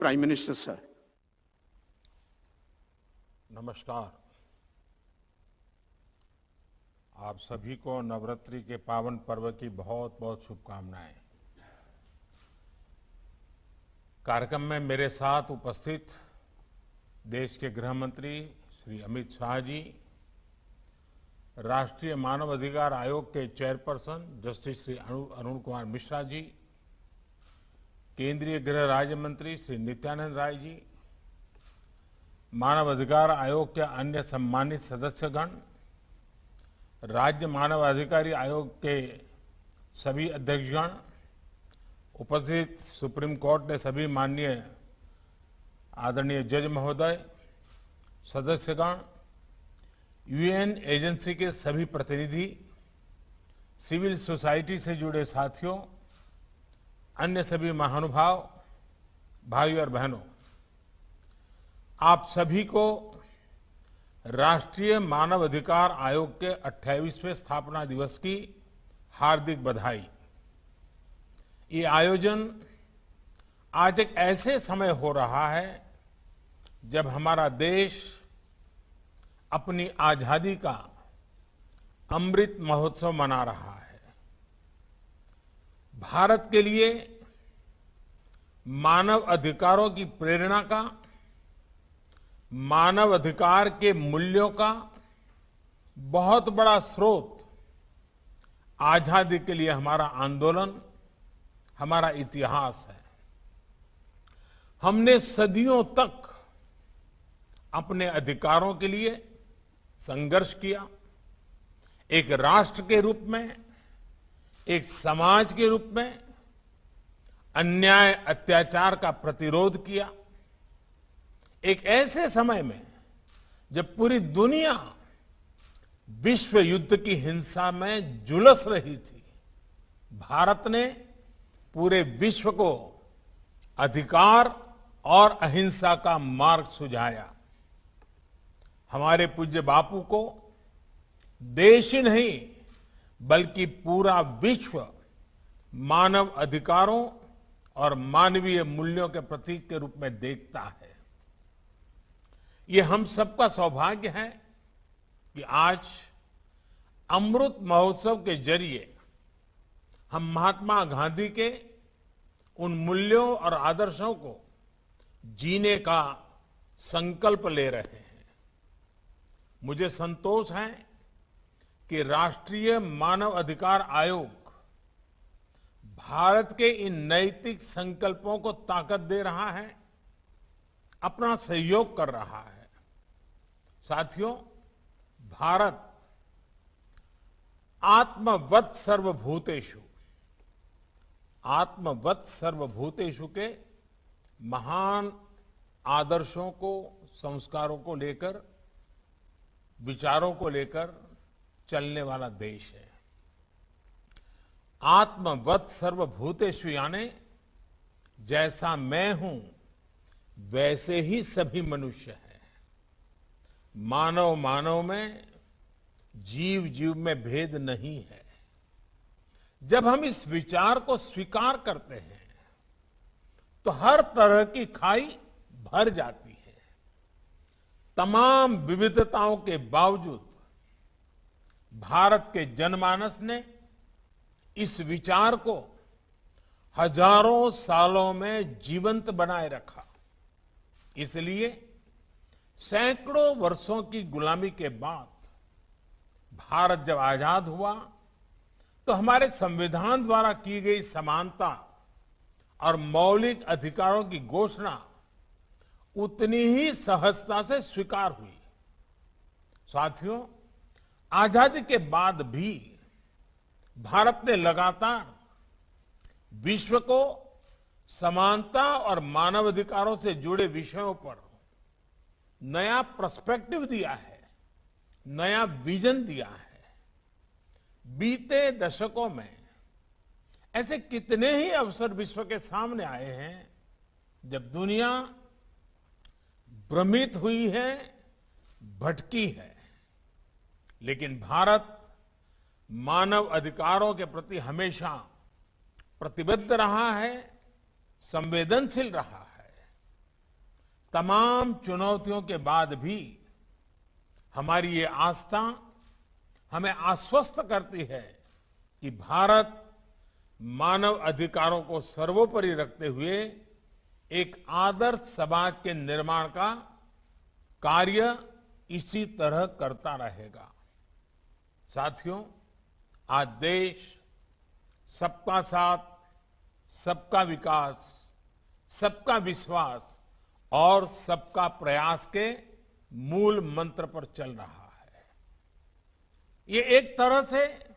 Prime Minister, sir. नमस्कार। आप सभी को नवरात्रि के पावन पर्व की बहुत बहुत शुभकामनाएं। कार्यक्रम में मेरे साथ उपस्थित देश के गृह मंत्री श्री अमित शाह जी, राष्ट्रीय मानव अधिकार आयोग के चेयरपर्सन जस्टिस श्री अरुण कुमार मिश्रा जी, केंद्रीय गृह राज्य मंत्री श्री नित्यानंद राय जी, मानव अधिकार आयोग के अन्य सम्मानित सदस्यगण, राज्य मानव अधिकार आयोग के सभी अध्यक्षगण, उपस्थित सुप्रीम कोर्ट के सभी माननीय आदरणीय जज महोदय, सदस्यगण, यूएन एजेंसी के सभी प्रतिनिधि, सिविल सोसाइटी से जुड़े साथियों, अन्य सभी महानुभाव, भाई और बहनों, आप सभी को राष्ट्रीय मानव अधिकार आयोग के 28वें स्थापना दिवस की हार्दिक बधाई। ये आयोजन आज एक ऐसे समय हो रहा है जब हमारा देश अपनी आजादी का अमृत महोत्सव मना रहा है। भारत के लिए मानव अधिकारों की प्रेरणा का, मानव अधिकार के मूल्यों का बहुत बड़ा स्रोत आजादी के लिए हमारा आंदोलन, हमारा इतिहास है। हमने सदियों तक अपने अधिकारों के लिए संघर्ष किया, एक राष्ट्र के रूप में, एक समाज के रूप में अन्याय अत्याचार का प्रतिरोध किया। एक ऐसे समय में जब पूरी दुनिया विश्व युद्ध की हिंसा में झुलस रही थी, भारत ने पूरे विश्व को अधिकार और अहिंसा का मार्ग सुझाया। हमारे पूज्य बापू को देश ही नहीं बल्कि पूरा विश्व मानव अधिकारों और मानवीय मूल्यों के प्रतीक के रूप में देखता है। ये हम सबका सौभाग्य है कि आज अमृत महोत्सव के जरिए हम महात्मा गांधी के उन मूल्यों और आदर्शों को जीने का संकल्प ले रहे हैं। मुझे संतोष है कि राष्ट्रीय मानव अधिकार आयोग भारत के इन नैतिक संकल्पों को ताकत दे रहा है, अपना सहयोग कर रहा है। साथियों, भारत आत्मवत् सर्वभूतेषु के महान आदर्शों को, संस्कारों को लेकर, विचारों को लेकर चलने वाला देश है। आत्मवत् सर्वभूतेषु यानी जैसा मैं हूं वैसे ही सभी मनुष्य हैं। मानव मानव में, जीव जीव में भेद नहीं है। जब हम इस विचार को स्वीकार करते हैं तो हर तरह की खाई भर जाती है। तमाम विविधताओं के बावजूद भारत के जनमानस ने इस विचार को हजारों सालों में जीवंत बनाए रखा। इसलिए सैकड़ों वर्षों की गुलामी के बाद भारत जब आजाद हुआ तो हमारे संविधान द्वारा की गई समानता और मौलिक अधिकारों की घोषणा उतनी ही सहजता से स्वीकार हुई। साथियों, आजादी के बाद भी भारत ने लगातार विश्व को समानता और मानवाधिकारों से जुड़े विषयों पर नया पर्सपेक्टिव दिया है, नया विजन दिया है। बीते दशकों में ऐसे कितने ही अवसर विश्व के सामने आए हैं जब दुनिया भ्रमित हुई है, भटकी है, लेकिन भारत मानव अधिकारों के प्रति हमेशा प्रतिबद्ध रहा है, संवेदनशील रहा है। तमाम चुनौतियों के बाद भी हमारी ये आस्था हमें आश्वस्त करती है कि भारत मानव अधिकारों को सर्वोपरि रखते हुए एक आदर्श समाज के निर्माण का कार्य इसी तरह करता रहेगा। साथियों, आज देश सबका साथ, सबका विकास, सबका विश्वास और सबका प्रयास के मूल मंत्र पर चल रहा है। ये एक तरह से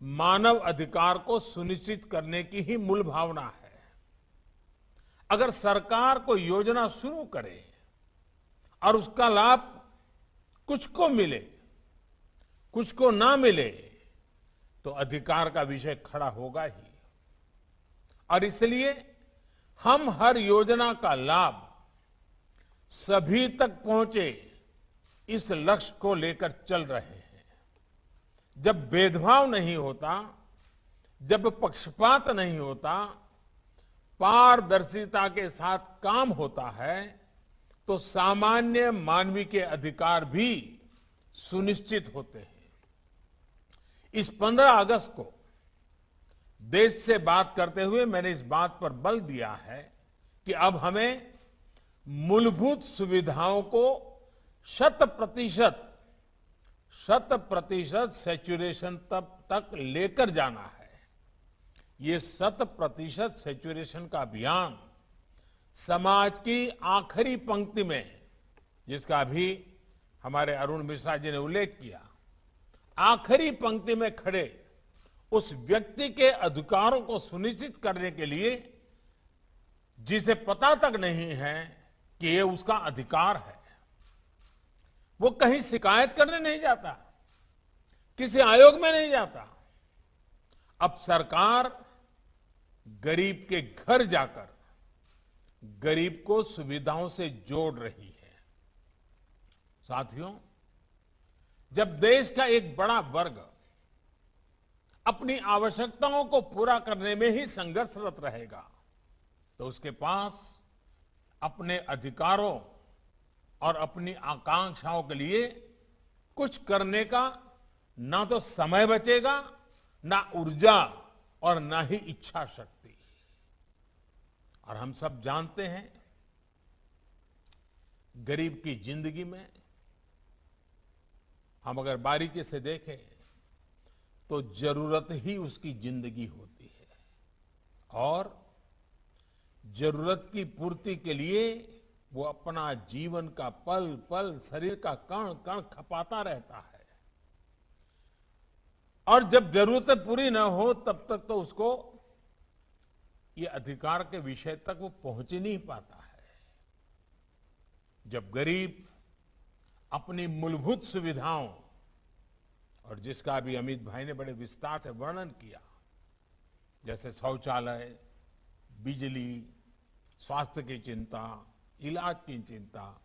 मानव अधिकार को सुनिश्चित करने की ही मूल भावना है। अगर सरकार कोई योजना शुरू करे और उसका लाभ कुछ को मिले, कुछ को ना मिले, तो अधिकार का विषय खड़ा होगा ही। और इसलिए हम हर योजना का लाभ सभी तक पहुंचे, इस लक्ष्य को लेकर चल रहे हैं। जब भेदभाव नहीं होता, जब पक्षपात नहीं होता, पारदर्शिता के साथ काम होता है, तो सामान्य मानवीय के अधिकार भी सुनिश्चित होते हैं। इस 15 अगस्त को देश से बात करते हुए मैंने इस बात पर बल दिया है कि अब हमें मूलभूत सुविधाओं को 100% सैचुरेशन तक लेकर जाना है। ये 100% सैचुरेशन का अभियान समाज की आखिरी पंक्ति में, जिसका भी हमारे अरुण मिश्रा जी ने उल्लेख किया, आखिरी पंक्ति में खड़े उस व्यक्ति के अधिकारों को सुनिश्चित करने के लिए जिसे पता तक नहीं है कि ये उसका अधिकार है, वो कहीं शिकायत करने नहीं जाता, किसी आयोग में नहीं जाता। अब सरकार गरीब के घर जाकर गरीब को सुविधाओं से जोड़ रही है। साथियों, जब देश का एक बड़ा वर्ग अपनी आवश्यकताओं को पूरा करने में ही संघर्षरत रहेगा, तो उसके पास अपने अधिकारों और अपनी आकांक्षाओं के लिए कुछ करने का ना तो समय बचेगा, ना ऊर्जा और ना ही इच्छा शक्ति। और हम सब जानते हैं, गरीब की जिंदगी में हम अगर बारीकी से देखें तो जरूरत ही उसकी जिंदगी होती है, और जरूरत की पूर्ति के लिए वो अपना जीवन का पल पल, शरीर का कण कण खपाता रहता है। और जब जरूरतें पूरी ना हो तब तक तो उसको ये अधिकार के विषय तक वो पहुंच ही नहीं पाता है। जब गरीब अपनी मूलभूत सुविधाओं, और जिसका भी अमित भाई ने बड़े विस्तार से वर्णन किया, जैसे शौचालय, बिजली, स्वास्थ्य की चिंता, इलाज की चिंता,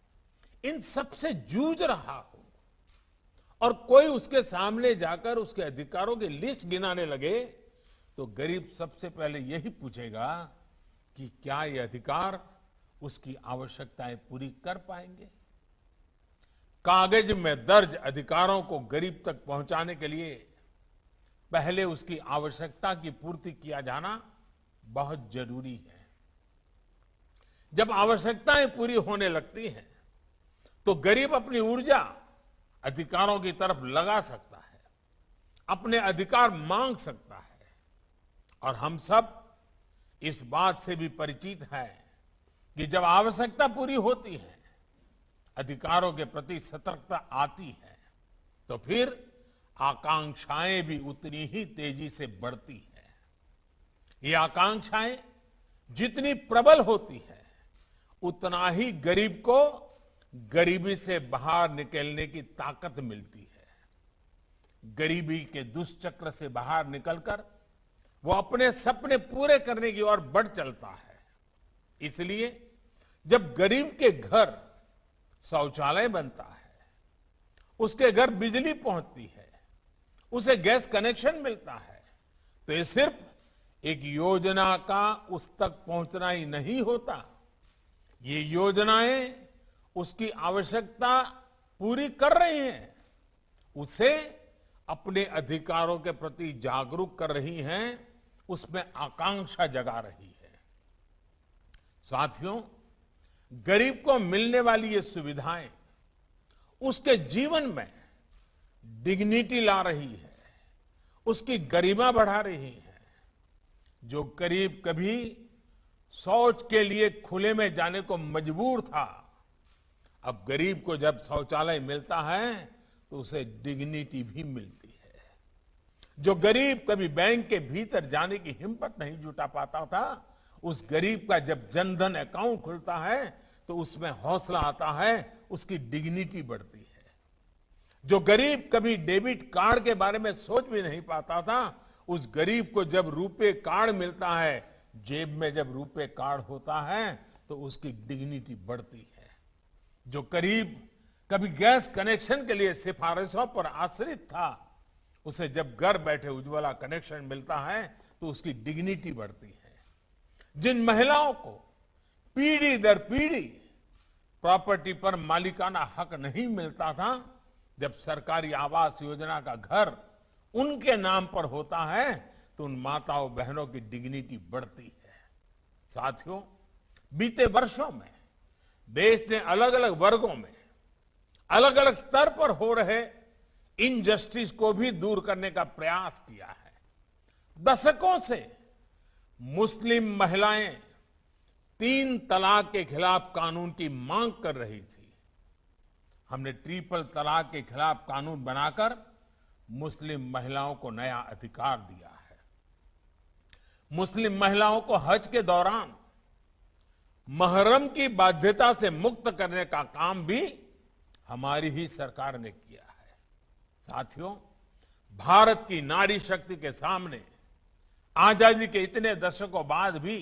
इन सब से जूझ रहा हो और कोई उसके सामने जाकर उसके अधिकारों की लिस्ट गिनाने लगे, तो गरीब सबसे पहले यही पूछेगा कि क्या ये अधिकार उसकी आवश्यकताएं पूरी कर पाएंगे। कागज में दर्ज अधिकारों को गरीब तक पहुंचाने के लिए पहले उसकी आवश्यकता की पूर्ति किया जाना बहुत जरूरी है। जब आवश्यकताएं पूरी होने लगती हैं, तो गरीब अपनी ऊर्जा अधिकारों की तरफ लगा सकता है, अपने अधिकार मांग सकता है। और हम सब इस बात से भी परिचित हैं कि जब आवश्यकता पूरी होती है, अधिकारों के प्रति सतर्कता आती है, तो फिर आकांक्षाएं भी उतनी ही तेजी से बढ़ती है। ये आकांक्षाएं जितनी प्रबल होती है, उतना ही गरीब को गरीबी से बाहर निकलने की ताकत मिलती है। गरीबी के दुष्चक्र से बाहर निकलकर वो अपने सपने पूरे करने की ओर बढ़ चलता है। इसलिए जब गरीब के घर शौचालय बनता है, उसके घर बिजली पहुंचती है, उसे गैस कनेक्शन मिलता है, तो ये सिर्फ एक योजना का उस तक पहुंचना ही नहीं होता, ये योजनाएं उसकी आवश्यकता पूरी कर रही हैं, उसे अपने अधिकारों के प्रति जागरूक कर रही हैं, उसमें आकांक्षा जगा रही है। साथियों, गरीब को मिलने वाली ये सुविधाएं उसके जीवन में डिग्निटी ला रही है, उसकी गरिमा बढ़ा रही है। जो गरीब कभी शौच के लिए खुले में जाने को मजबूर था, अब गरीब को जब शौचालय मिलता है तो उसे डिग्निटी भी मिलती है। जो गरीब कभी बैंक के भीतर जाने की हिम्मत नहीं जुटा पाता था, उस गरीब का जब जनधन अकाउंट खुलता है तो उसमें हौसला आता है, उसकी डिग्निटी बढ़ती है। जो गरीब कभी डेबिट कार्ड के बारे में सोच भी नहीं पाता था, उस गरीब को जब रुपे कार्ड मिलता है, जेब में जब रुपे कार्ड होता है तो उसकी डिग्निटी बढ़ती है। जो गरीब कभी गैस कनेक्शन के लिए सिफारिशों पर आश्रित था, उसे जब घर बैठे उज्ज्वला कनेक्शन मिलता है तो उसकी डिग्निटी बढ़ती है। जिन महिलाओं को पीढ़ी दर पीढ़ी प्रॉपर्टी पर मालिकाना हक नहीं मिलता था, जब सरकारी आवास योजना का घर उनके नाम पर होता है तो उन माताओं बहनों की डिग्निटी बढ़ती है। साथियों, बीते वर्षों में देश ने अलग अलग वर्गों में अलग अलग स्तर पर हो रहे इनजस्टिस को भी दूर करने का प्रयास किया है। दशकों से मुस्लिम महिलाएं 3 तलाक के खिलाफ कानून की मांग कर रही थी। हमने ट्रिपल तलाक के खिलाफ कानून बनाकर मुस्लिम महिलाओं को नया अधिकार दिया है। मुस्लिम महिलाओं को हज के दौरान महरम की बाध्यता से मुक्त करने का काम भी हमारी ही सरकार ने किया है। साथियों, भारत की नारी शक्ति के सामने आजादी के इतने दशकों बाद भी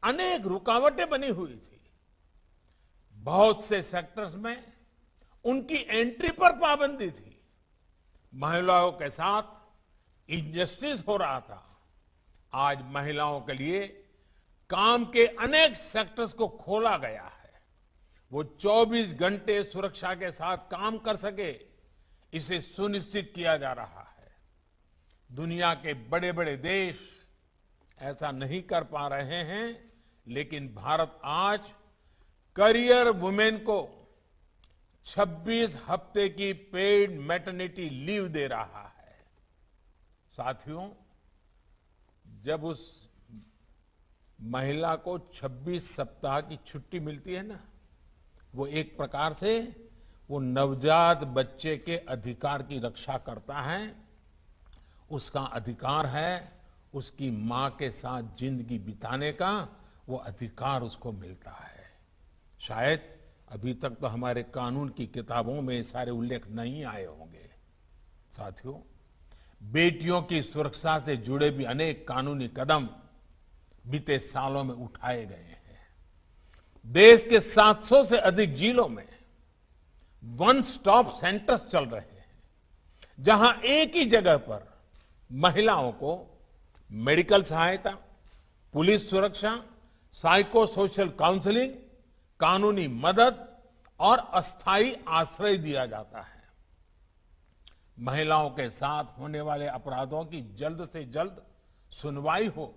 अनेक रुकावटें बनी हुई थी। बहुत से सेक्टर्स में उनकी एंट्री पर पाबंदी थी। महिलाओं के साथ इनजस्टिस हो रहा था। आज महिलाओं के लिए काम के अनेक सेक्टर्स को खोला गया है। वो 24 घंटे सुरक्षा के साथ काम कर सके, इसे सुनिश्चित किया जा रहा है। दुनिया के बड़े बड़े देश ऐसा नहीं कर पा रहे हैं, लेकिन भारत आज करियर वुमेन को 26 हफ्ते की पेड मैटरनिटी लीव दे रहा है। साथियों, जब उस महिला को 26 सप्ताह की छुट्टी मिलती है ना, वो एक प्रकार से वो नवजात बच्चे के अधिकार की रक्षा करता है। उसका अधिकार है उसकी मां के साथ जिंदगी बिताने का, वो अधिकार उसको मिलता है। शायद अभी तक तो हमारे कानून की किताबों में सारे उल्लेख नहीं आए होंगे। साथियों, बेटियों की सुरक्षा से जुड़े भी अनेक कानूनी कदम बीते सालों में उठाए गए हैं। देश के 700 से अधिक जिलों में वन स्टॉप सेंटर्स चल रहे हैं, जहां एक ही जगह पर महिलाओं को मेडिकल सहायता, पुलिस सुरक्षा, साइको सोशल काउंसलिंग, कानूनी मदद और अस्थायी आश्रय दिया जाता है। महिलाओं के साथ होने वाले अपराधों की जल्द से जल्द सुनवाई हो,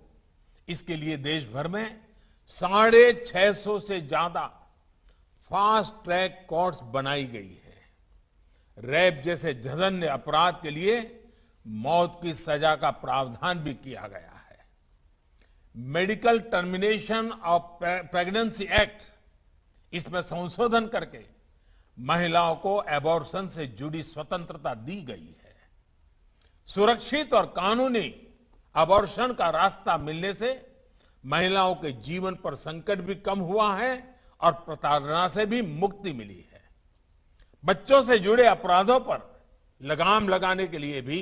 इसके लिए देश भर में 650 से ज्यादा फास्ट ट्रैक कोर्ट्स बनाई गई है। रेप जैसे जघन्य अपराध के लिए मौत की सजा का प्रावधान भी किया गया है। Medical termination of pregnancy act, इसमें संशोधन करके महिलाओं को एबॉर्शन से जुड़ी स्वतंत्रता दी गई है। सुरक्षित और कानूनी एबॉर्शन का रास्ता मिलने से महिलाओं के जीवन पर संकट भी कम हुआ है और प्रताड़ना से भी मुक्ति मिली है। बच्चों से जुड़े अपराधों पर लगाम लगाने के लिए भी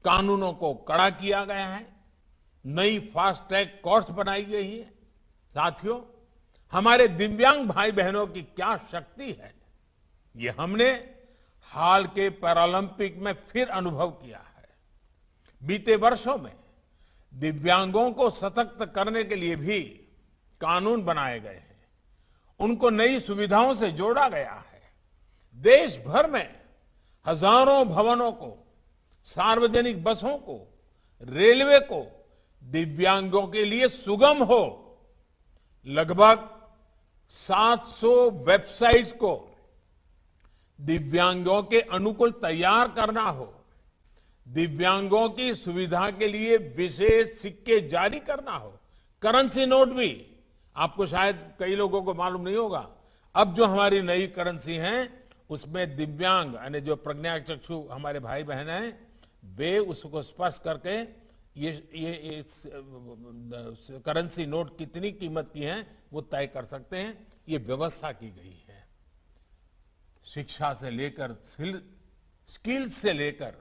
कानूनों को कड़ा किया गया है। नई फास्ट ट्रैक कोर्ट्स बनाई गई है। साथियों, हमारे दिव्यांग भाई बहनों की क्या शक्ति है, ये हमने हाल के पैरालंपिक में फिर अनुभव किया है। बीते वर्षों में दिव्यांगों को सशक्त करने के लिए भी कानून बनाए गए हैं। उनको नई सुविधाओं से जोड़ा गया है। देश भर में हजारों भवनों को, सार्वजनिक बसों को, रेलवे को दिव्यांगों के लिए सुगम हो, लगभग 700 वेबसाइट्स को दिव्यांगों के अनुकूल तैयार करना हो, दिव्यांगों की सुविधा के लिए विशेष सिक्के जारी करना हो, करेंसी नोट भी, आपको शायद कई लोगों को मालूम नहीं होगा, अब जो हमारी नई करेंसी है उसमें दिव्यांग यानी जो प्रज्ञाचक्षु हमारे भाई बहन हैं वे उसको स्पर्श करके ये करेंसी नोट कितनी कीमत की है वो तय कर सकते हैं। ये व्यवस्था की गई है। शिक्षा से लेकर स्किल्स से लेकर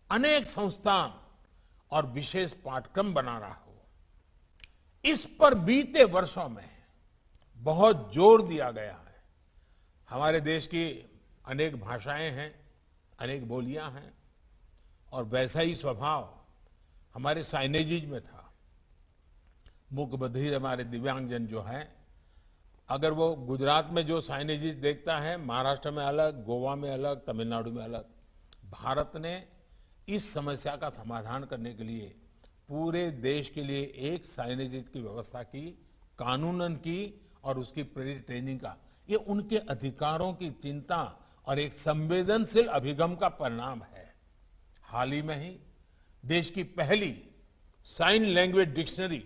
अनेक संस्थान और विशेष पाठ्यक्रम बना रहा हो, इस पर बीते वर्षों में बहुत जोर दिया गया है। हमारे देश की अनेक भाषाएं हैं, अनेक बोलियां हैं और वैसा ही स्वभाव हमारे साइनेजेज में था। मूक बधिर हमारे दिव्यांगजन जो है, अगर वो गुजरात में जो साइनेजेस देखता है, महाराष्ट्र में अलग, गोवा में अलग, तमिलनाडु में अलग, भारत ने इस समस्या का समाधान करने के लिए पूरे देश के लिए एक साइनेजेस की व्यवस्था की, कानूनन की और उसकी प्रेरित ट्रेनिंग का। ये उनके अधिकारों की चिंता और एक संवेदनशील अभिगम का परिणाम है। हाल ही में ही देश की पहली साइन लैंग्वेज डिक्शनरी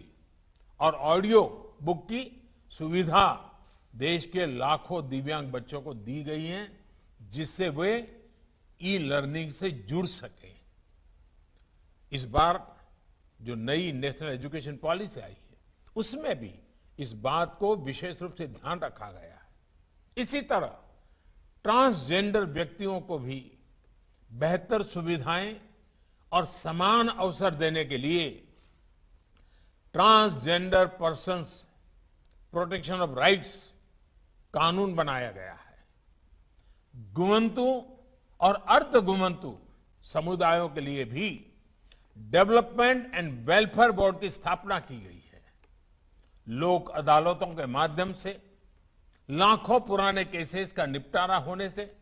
और ऑडियो बुक की सुविधा देश के लाखों दिव्यांग बच्चों को दी गई है, जिससे वे ई लर्निंग से जुड़ सके। इस बार जो नई नेशनल एजुकेशन पॉलिसी आई है उसमें भी इस बात को विशेष रूप से ध्यान रखा गया है। इसी तरह ट्रांसजेंडर व्यक्तियों को भी बेहतर सुविधाएं और समान अवसर देने के लिए transgender persons protection of rights कानून बनाया गया है। गुमंतु और अर्ध गुमंतु समुदायों के लिए भी डेवलपमेंट एंड वेलफेयर बोर्ड की स्थापना की गई है। लोक अदालतों के माध्यम से लाखों पुराने केसेस का निपटारा होने से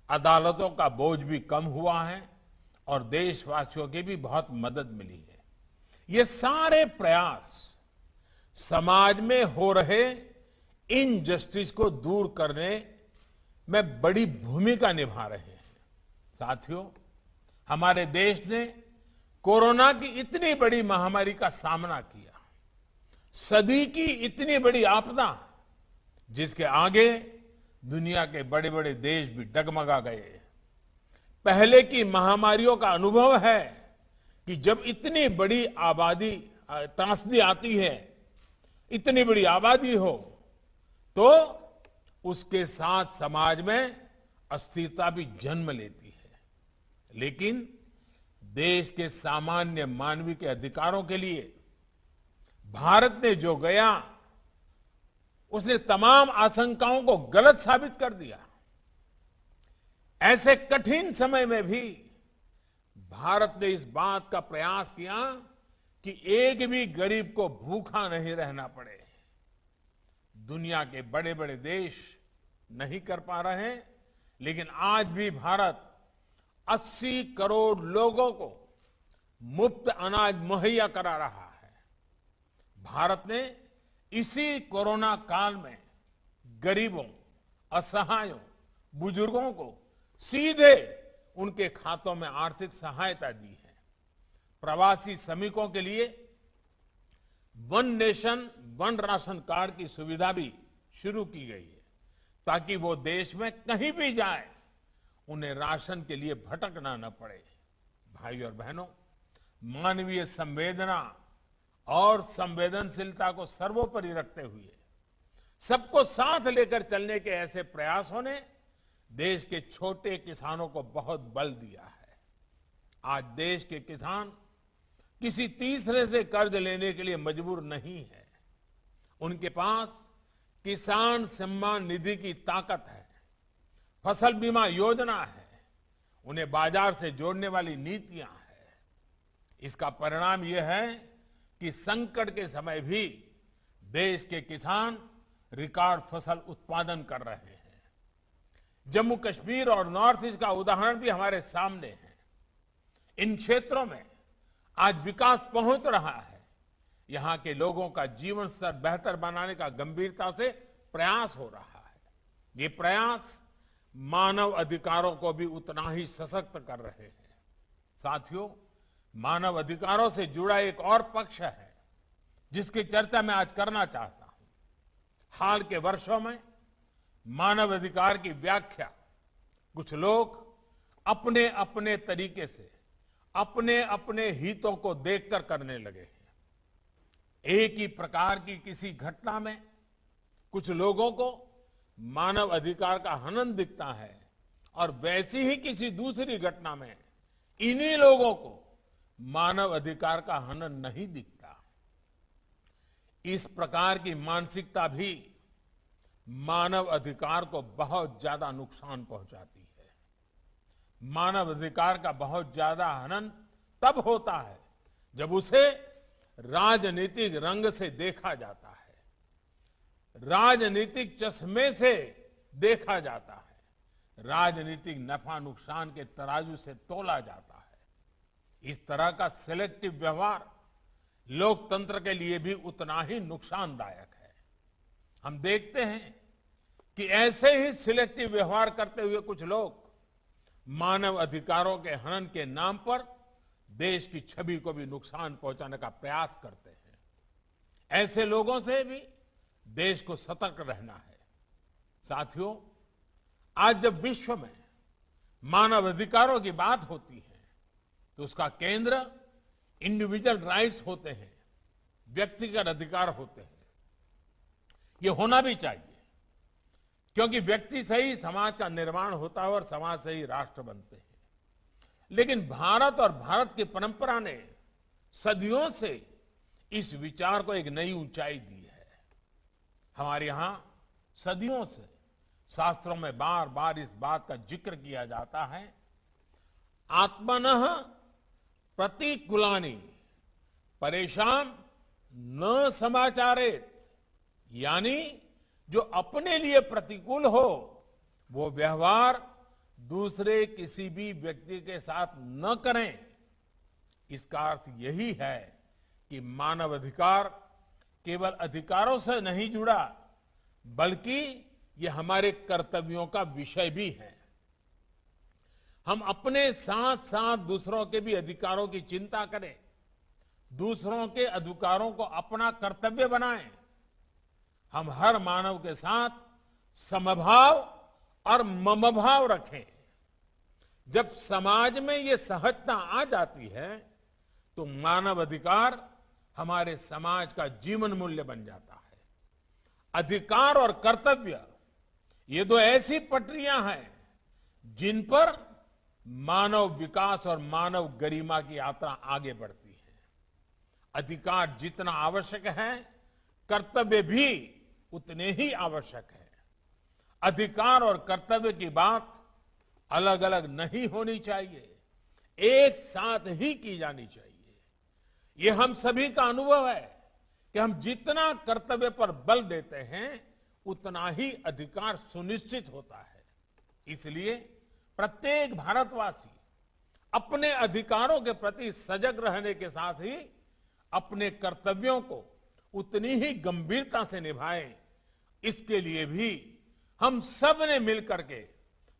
अदालतों का बोझ भी कम हुआ है और देशवासियों की भी बहुत मदद मिली है। ये सारे प्रयास समाज में हो रहे इनजस्टिस को दूर करने में बड़ी भूमिका निभा रहे हैं। साथियों, हमारे देश ने कोरोना की इतनी बड़ी महामारी का सामना किया, सदी की इतनी बड़ी आपदा जिसके आगे दुनिया के बड़े बड़े देश भी डगमगा गए। पहले की महामारियों का अनुभव है कि जब इतनी बड़ी आबादी त्रासदी आती है, इतनी बड़ी आबादी हो, तो उसके साथ समाज में अस्थिरता भी जन्म लेती है। लेकिन देश के सामान्य मानवीय के अधिकारों के लिए भारत ने जो गया, उसने तमाम आशंकाओं को गलत साबित कर दिया। ऐसे कठिन समय में भी भारत ने इस बात का प्रयास किया कि एक भी गरीब को भूखा नहीं रहना पड़े। दुनिया के बड़े बड़े देश नहीं कर पा रहे हैं, लेकिन आज भी भारत 80 करोड़ लोगों को मुफ्त अनाज मुहैया करा रहा है। भारत ने इसी कोरोना काल में गरीबों, असहायों, बुजुर्गों को सीधे उनके खातों में आर्थिक सहायता दी है। प्रवासी श्रमिकों के लिए one nation one ration card की सुविधा भी शुरू की गई है, ताकि वो देश में कहीं भी जाए उन्हें राशन के लिए भटकना न पड़े। भाई और बहनों, मानवीय संवेदना और संवेदनशीलता को सर्वोपरि रखते हुए सबको साथ लेकर चलने के ऐसे प्रयासों ने देश के छोटे किसानों को बहुत बल दिया है। आज देश के किसान किसी तीसरे से कर्ज लेने के लिए मजबूर नहीं है। उनके पास किसान सम्मान निधि की ताकत है, फसल बीमा योजना है, उन्हें बाजार से जोड़ने वाली नीतियां हैं। इसका परिणाम यह है कि संकट के समय भी देश के किसान रिकॉर्ड फसल उत्पादन कर रहे हैं। जम्मू कश्मीर और नॉर्थ ईस्ट का उदाहरण भी हमारे सामने है। इन क्षेत्रों में आज विकास पहुंच रहा है। यहां के लोगों का जीवन स्तर बेहतर बनाने का गंभीरता से प्रयास हो रहा है। ये प्रयास मानव अधिकारों को भी उतना ही सशक्त कर रहे हैं। साथियों, मानव अधिकारों से जुड़ा एक और पक्ष है जिसकी चर्चा मैं आज करना चाहता हूं। हाल के वर्षों में मानव अधिकार की व्याख्या कुछ लोग अपने अपने तरीके से अपने अपने हितों को देखकर करने लगे हैं। एक ही प्रकार की किसी घटना में कुछ लोगों को मानव अधिकार का हनन दिखता है और वैसी ही किसी दूसरी घटना में इन्हीं लोगों को मानव अधिकार का हनन नहीं दिखता। इस प्रकार की मानसिकता भी मानव अधिकार को बहुत ज्यादा नुकसान पहुंचाती है। मानव अधिकार का बहुत ज्यादा हनन तब होता है जब उसे राजनीतिक रंग से देखा जाता है, राजनीतिक चश्मे से देखा जाता है, राजनीतिक नफा नुकसान के तराजू से तोला जाता है। इस तरह का सिलेक्टिव व्यवहार लोकतंत्र के लिए भी उतना ही नुकसानदायक है। हम देखते हैं कि ऐसे ही सिलेक्टिव व्यवहार करते हुए कुछ लोग मानव अधिकारों के हनन के नाम पर देश की छवि को भी नुकसान पहुंचाने का प्रयास करते हैं। ऐसे लोगों से भी देश को सतर्क रहना है। साथियों, आज जब विश्व में मानव अधिकारों की बात होती है तो उसका केंद्र इंडिविजुअल राइट्स होते हैं, व्यक्तिगत अधिकार होते हैं। ये होना भी चाहिए, क्योंकि व्यक्ति से ही समाज का निर्माण होता है और समाज से ही राष्ट्र बनते हैं। लेकिन भारत और भारत की परंपरा ने सदियों से इस विचार को एक नई ऊंचाई दी है। हमारे यहां सदियों से शास्त्रों में बार बार इस बात का जिक्र किया जाता है, आत्मनः प्रतिकूलानि परेशान न समाचारेत, यानी जो अपने लिए प्रतिकूल हो वो व्यवहार दूसरे किसी भी व्यक्ति के साथ न करें। इसका अर्थ यही है कि मानव अधिकार केवल अधिकारों से नहीं जुड़ा, बल्कि ये हमारे कर्तव्यों का विषय भी है। हम अपने साथ साथ दूसरों के भी अधिकारों की चिंता करें, दूसरों के अधिकारों को अपना कर्तव्य बनाएं। हम हर मानव के साथ समभाव और ममभाव रखें। जब समाज में ये सहजता आ जाती है तो मानव अधिकार हमारे समाज का जीवन मूल्य बन जाता है। अधिकार और कर्तव्य ये दो ऐसी पटरियां हैं जिन पर मानव विकास और मानव गरिमा की यात्रा आगे बढ़ती है। अधिकार जितना आवश्यक है, कर्तव्य भी उतने ही आवश्यक है। अधिकार और कर्तव्य की बात अलग अलग नहीं होनी चाहिए, एक साथ ही की जानी चाहिए। ये हम सभी का अनुभव है कि हम जितना कर्तव्य पर बल देते हैं उतना ही अधिकार सुनिश्चित होता है। इसलिए प्रत्येक भारतवासी अपने अधिकारों के प्रति सजग रहने के साथ ही अपने कर्तव्यों को उतनी ही गंभीरता से निभाएं। इसके लिए भी हम सब ने मिलकर के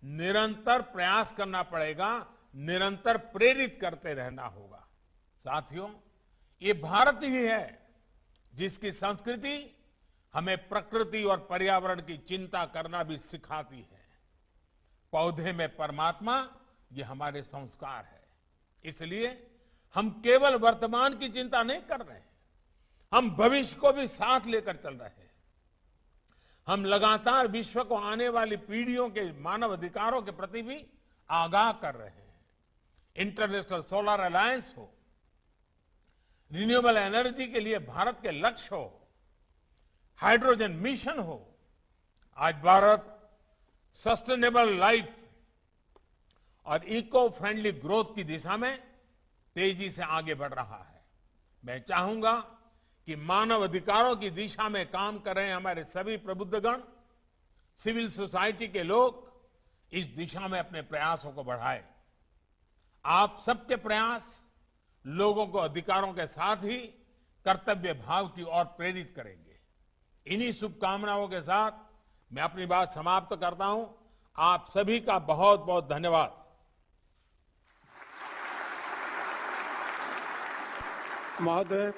निरंतर प्रयास करना पड़ेगा, निरंतर प्रेरित करते रहना होगा। साथियों, ये भारत ही है जिसकी संस्कृति हमें प्रकृति और पर्यावरण की चिंता करना भी सिखाती है। पौधे में परमात्मा, ये हमारे संस्कार है। इसलिए हम केवल वर्तमान की चिंता नहीं कर रहे हैं, हम भविष्य को भी साथ लेकर चल रहे हैं। हम लगातार विश्व को आने वाली पीढ़ियों के मानव अधिकारों के प्रति भी आगाह कर रहे हैं। इंटरनेशनल सोलर अलायंस हो, रिन्यूएबल एनर्जी के लिए भारत के लक्ष्य हो, हाइड्रोजन मिशन हो, आज भारत सस्टेनेबल लाइफ और इको फ्रेंडली ग्रोथ की दिशा में तेजी से आगे बढ़ रहा है। मैं चाहूंगा कि मानव अधिकारों की दिशा में काम कर रहे हमारे सभी प्रबुद्धगण, सिविल सोसाइटी के लोग इस दिशा में अपने प्रयासों को बढ़ाएं। आप सबके प्रयास लोगों को अधिकारों के साथ ही कर्तव्य भाव की ओर प्रेरित करेंगे। इन्हीं शुभकामनाओं के साथ मैं अपनी बात समाप्त करता हूं। आप सभी का बहुत बहुत धन्यवाद। महोदय,